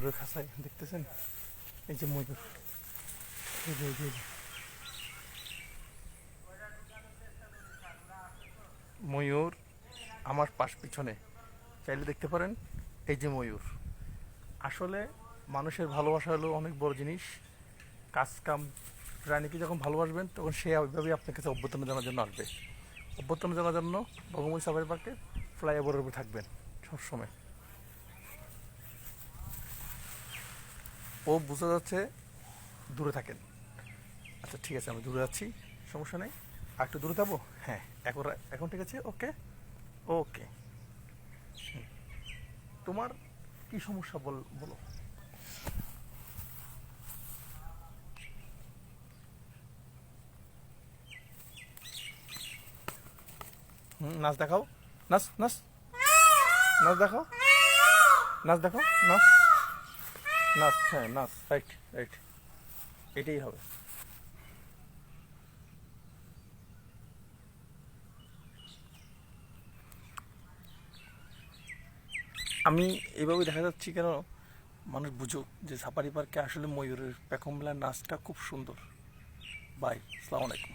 ময়ূরের খাঁচায় দেখতেছেন, এই যে ময়ূর, এই যে এই যে এই যে ময়ূর আমার পিছনে চাইলে দেখতে পারেন। এই যে ময়ূর, আসলে মানুষের ভালোবাসা হলো অনেক বড় জিনিস। কাজ কাম প্রাণীকে যখন ভালোবাসবেন তখন সে ওইভাবেই আপনার কাছে অভ্যর্থনা জানার জন্য আসবে। অভ্যর্থনা জানার জন্য বঙ্গবন্ধু সাফারি পার্কে ফ্লাইওভারের উপরে থাকবেন সবসময়। ও বোঝা যাচ্ছে দূরে থাকেন। আচ্ছা ঠিক আছে, আমি দূরে যাচ্ছি, সমস্যা নেই। আর একটু দূরে যাবো? হ্যাঁ, এখন এখন ঠিক আছে। ওকে ওকে। তোমার কি সমস্যা বলো। নাচ দেখাও, নাচ নাচ, নাচ দেখাও, নাচ দেখাও, নাচ, নাচ, হ্যাঁ নাচ, রাইট রাইট, এটাই হবে। আমি এইভাবে দেখা যাচ্ছি কেন, মানুষ বুঝুক যে সাফারি পার্কে আসলে ময়ূরের পেখম মেলার নাচটা খুব সুন্দর। বাই, আসসালামু আলাইকুম।